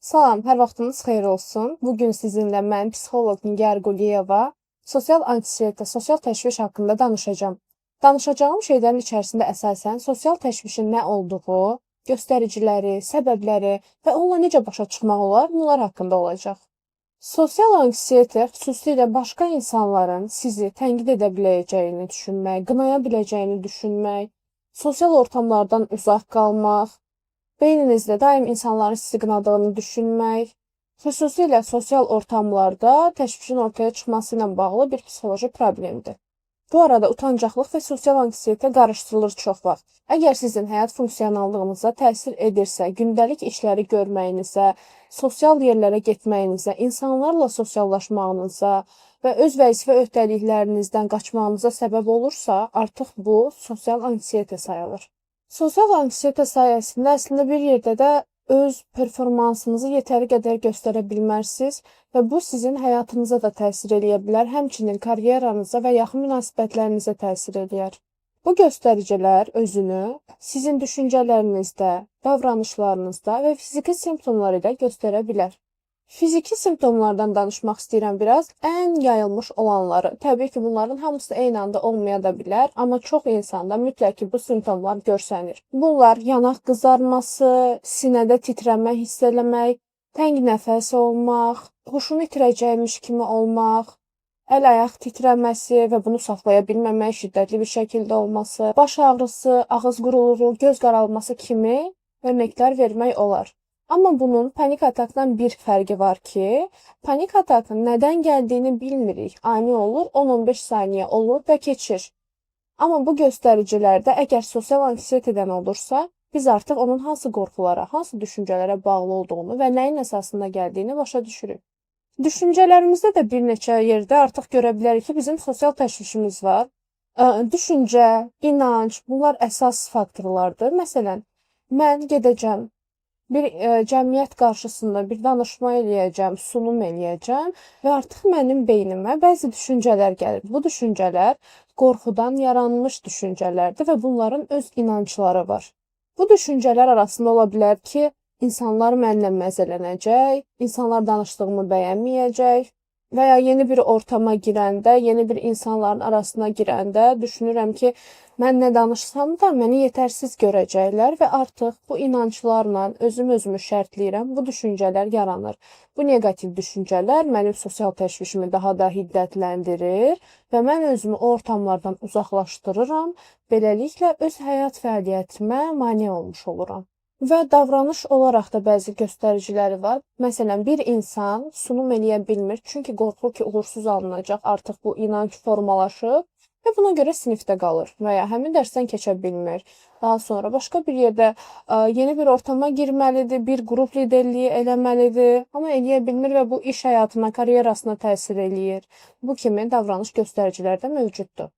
Salam, hər vaxtınız xeyir olsun. Bugün sizinlə mən psixoloq Nigar Quliyeva sosial anksiyete, sosial təşviş haqqında danışacağam. Danışacağım şeylərin içərisində əsasən sosial təşvişin nə olduğu, göstəriciləri, səbəbləri və onunla necə başa çıxmaq olar, bunlar haqqında olacaq. Sosial anksiyete xüsusilə başqa insanların sizi tənqid edə biləcəyini düşünmək, qınaya biləcəyini düşünmək, sosial ortamlardan uzaq qalmaq, beyninizdə daim insanların sizi qınadığını düşünmək, xüsusilə sosial ortamlarda təşvişin ortaya çıxması ilə bağlı bir psixoloji problemdir. Bu arada utancaqlıq və sosial anksiyete qarışdırılır çox vaxt. Əgər sizin həyat funksionallığınıza təsir edirsə, gündəlik işləri görməyinizə, sosial yerlərə getməyinizə, insanlarla sosiallaşmağınıza və öz vəzifə öhdəliklərinizdən qaçmağınıza səbəb olursa, artıq bu sosial anksiyete sayılır. Sosial anksiyete sayəsində əslində bir yerdə də öz performansınızı yetəri qədər göstərə bilmərsiniz və bu sizin həyatınıza da təsir eləyə bilər, həmçinin karyeranıza və yaxın münasibətlərinizə təsir eləyər. Bu göstəricilər özünü sizin düşüncələrinizdə, davranışlarınızda və fiziki simptomlar ilə göstərə bilər. Fiziki simptomlardan danışmaq istəyirəm biraz. Ən yayılmış olanları, təbii ki, bunların hamısı eyni anda olmaya da bilər, amma çox insanda mütləq ki, bu simptomlar görsənir. Bunlar yanaq qızarması, sinədə titrəmə hiss eləmək, təng nəfəs olmaq, huşunu itirəcəkmiş kimi olmaq, əl-ayaq titrəməsi və bunu saxlaya bilməmək, şiddətli bir şəkildə olması, baş ağrısı, ağız quruluğu, göz qaralması kimi örnəklər vermək olar. Amma bunun panik atakdan bir fərqi var ki, panik atakın nədən gəldiyini bilmirik. Ani olur, 10-15 saniyə olur və keçir. Amma bu göstəricilərdə əgər sosial anksiyetədən olursa, biz artıq onun hansı qorxulara, hansı düşüncələrə bağlı olduğunu və nəyin əsasında gəldiyini başa düşürük. Düşüncələrimizdə də bir neçə yerdə artıq görə bilərik ki, bizim sosial təşvişimiz var. Düşüncə, inanc, bunlar əsas faktorlardır. Məsələn, mən gedəcəm, bir cəmiyyət qarşısında bir danışma eləyəcəm, sunum eləyəcəm və artıq mənim beynimə bəzi düşüncələr gəlir. Bu düşüncələr qorxudan yaranmış düşüncələrdir və bunların öz inancları var. Bu düşüncələr arasında ola bilər ki, insanlar mənlə məzələnəcək, insanlar danışdığımı bəyənməyəcək və ya yeni bir ortama girəndə, yeni bir insanların arasına girəndə düşünürəm ki, mən nə danışsam da məni yetərsiz görəcəklər və artıq bu inanclarla özümü şərtləyirəm, bu düşüncələr yaranır. Bu neqativ düşüncələr mənim sosial təşvişimi daha da hiddətləndirir və mən özümü o ortamlardan uzaqlaşdırıram, beləliklə öz həyat fəaliyyətimə mane olmuş oluram. Və davranış olaraq da bəzi göstəriciləri var. Məsələn, bir insan sunum eləyə bilmir, çünki qorxur ki, uğursuz alınacaq, artıq bu inanc formalaşıb və buna görə sinifdə qalır və ya həmin dərsdən keçə bilmir. Daha sonra başqa bir yerdə yeni bir ortama girməlidir, bir qrup liderliyi eləməlidir, amma eləyə bilmir və bu iş həyatına, karyerasına təsir eləyir. Bu kimi davranış göstəriciləri də mövcuddur.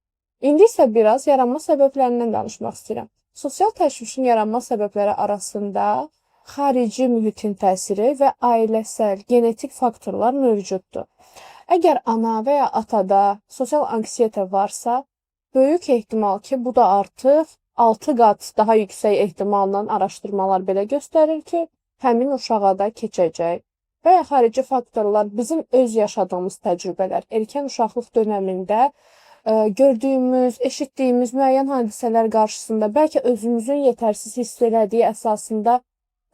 İndi isə biraz yaranma səbəblərindən danışmaq istəyirəm. Sosial təşvişin yaranma səbəbləri arasında xarici mühitin təsiri və ailəsəl, genetik faktorlar mövcuddur. Əgər ana və ya atada sosial anksiyete varsa, böyük ehtimal ki, bu da artıq 6 qat daha yüksək ehtimalla araşdırmalar belə göstərir ki, həmin uşağa da keçəcək. Və ya xarici faktorlar bizim öz yaşadığımız təcrübələr, erkən uşaqlıq dönəmində gördüyümüz, eşitdiyimiz müəyyən hadisələr qarşısında bəlkə özümüzün yetərsiz hiss elədiyi əsasında,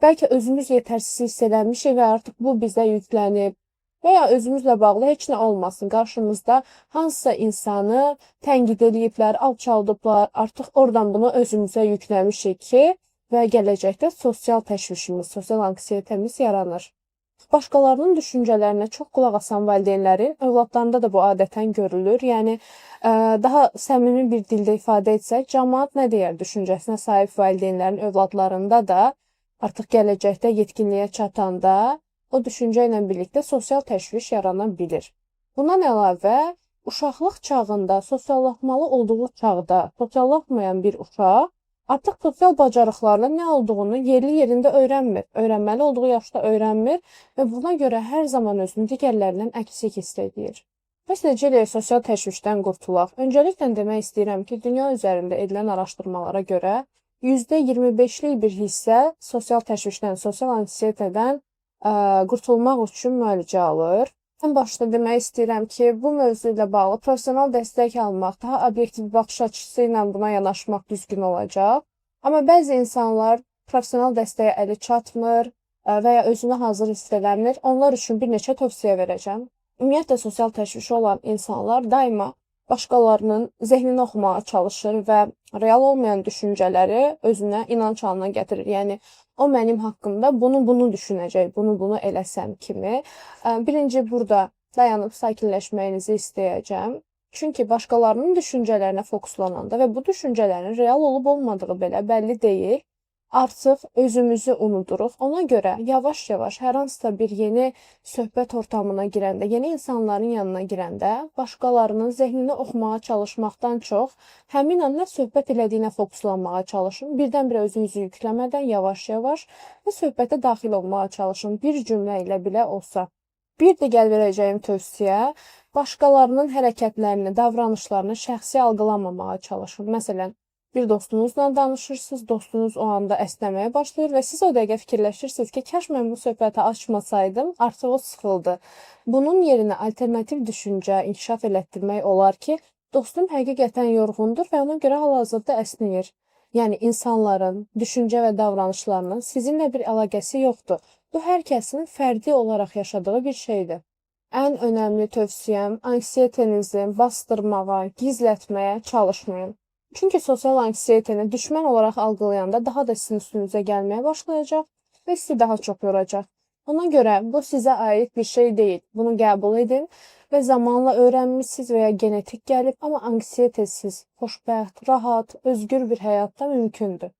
bəlkə özümüz yetərsiz hiss eləmişik və artıq bu bizə yüklənib və ya özümüzlə bağlı heç nə olmasın, qarşımızda hansısa insanı tənqid eləyiblər, alçaldıblar, artıq oradan bunu özümüzə yükləmişik ki, və gələcəkdə sosial təşvişimiz, sosial anksiyetemiz yaranır. Başqalarının düşüncələrinə çox qulaq asan valideynlərin övladlarında da bu adətən görülür. Yəni, daha səmimi bir dildə ifadə etsək, cəmaət nə deyər düşüncəsinə sahib valideynlərin övladlarında da artıq gələcəkdə yetkinliyə çatanda o düşüncə ilə birlikdə sosial təşviş yarana bilir. Bundan əlavə, uşaqlıq çağında, sosiallaşmalı olduğu çağda sosiallaşmayan bir uşaq artıq sosial bacarıqlarının nə olduğunu yerli-yerində öyrənmir. Öyrənməli olduğu yaşda öyrənmir və buna görə hər zaman özünü digərlərindən əksik hiss edir. Bəs necə eləyək sosial təşvişdən qurtulaq? Öncəliklə demək istəyirəm ki, dünya üzərində edilən araşdırmalara görə %25'lik bir hissə sosial təşvişdən, sosial anksiyetədən qurtulmaq üçün müalicə alır. Ən başda demək istəyirəm ki, bu mövzu ilə bağlı professional dəstək almaq, daha obyektiv baxış açısı ilə buna yanaşmaq düzgün olacaq. Amma bəzi insanlar professional dəstəyə əli çatmır və ya özünü hazır hiss eləmir. Onlar üçün bir neçə tövsiyə verəcəm. Ümumiyyətlə, sosial təşvişi olan insanlar daima başqalarının zehnini oxumağa çalışır və real olmayan düşüncələri özünə inanc halına gətirir. Yəni, o mənim haqqımda bunu düşünəcək, bunu eləsəm kimi. Birinci burada dayanıb sakinləşməyinizi istəyəcəm. Çünki başqalarının düşüncələrinə fokuslananda və bu düşüncələrin real olub olmadığı belə bəlli deyil, artıq özümüzü unuduruq. Ona görə yavaş-yavaş hər hansısa bir yeni söhbət ortamına girəndə, yeni insanların yanına girəndə başqalarının zehnini oxumağa çalışmaqdan çox həmin an nə söhbət elədiyinə fokuslanmağa çalışın. Birdən-birə özünüzü yükləmədən yavaş-yavaş və söhbətə daxil olmağa çalışın. Bir cümlə ilə belə olsa. Bir digər verəcəyim tövsiyə, başqalarının hərəkətlərini, davranışlarını şəxsi algılamamağa çalışın. Məsələn, bir dostunuzla danışırsınız, dostunuz o anda əsnəməyə başlayır və siz o dəqiqə fikirləşirsiniz ki, kaş mən bu söhbəti açmasaydım, artıq o sıxıldı. Bunun yerinə alternativ düşüncə inkişaf elətdirmək olar ki, dostum həqiqətən yorğundur və ona görə hal-hazırda əsnəyir. Yəni, insanların düşüncə və davranışlarının sizinlə bir əlaqəsi yoxdur. Bu, hər kəsin fərdi olaraq yaşadığı bir şeydir. Ən önəmli tövsiyəm, anksiyetenizi bastırmağa, gizlətməyə çalışmayın. Çünki sosial anksiyeteni düşmən olaraq algılayanda daha da sizin üstünüzə gəlməyə başlayacaq və sizi daha çox yoracaq. Ona görə bu sizə aid bir şey deyil. Bunu qəbul edin və zamanla öyrənmişsiniz və ya genetik gəlib, amma anksiyetesiz, xoşbəxt, rahat, özgür bir həyat da mümkündür.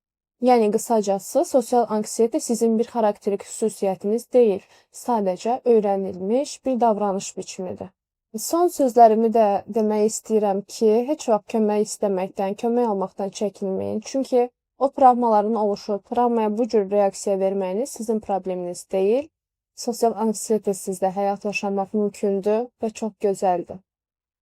Yəni, qısacası, sosial anksiyete sizin bir xarakterik xüsusiyyətiniz deyil, sadəcə öyrənilmiş bir davranış biçimidir. Son sözlərimi də demək istəyirəm ki, heç vaxt kömək istəməkdən, kömək almaqdan çəkinməyin. Çünki o travmaların oluşu, travmaya bu cür reaksiya verməyiniz sizin probleminiz deyil. Sosial anksiyetəsiz də həyat yaşamaq mümkündür və çox gözəldir.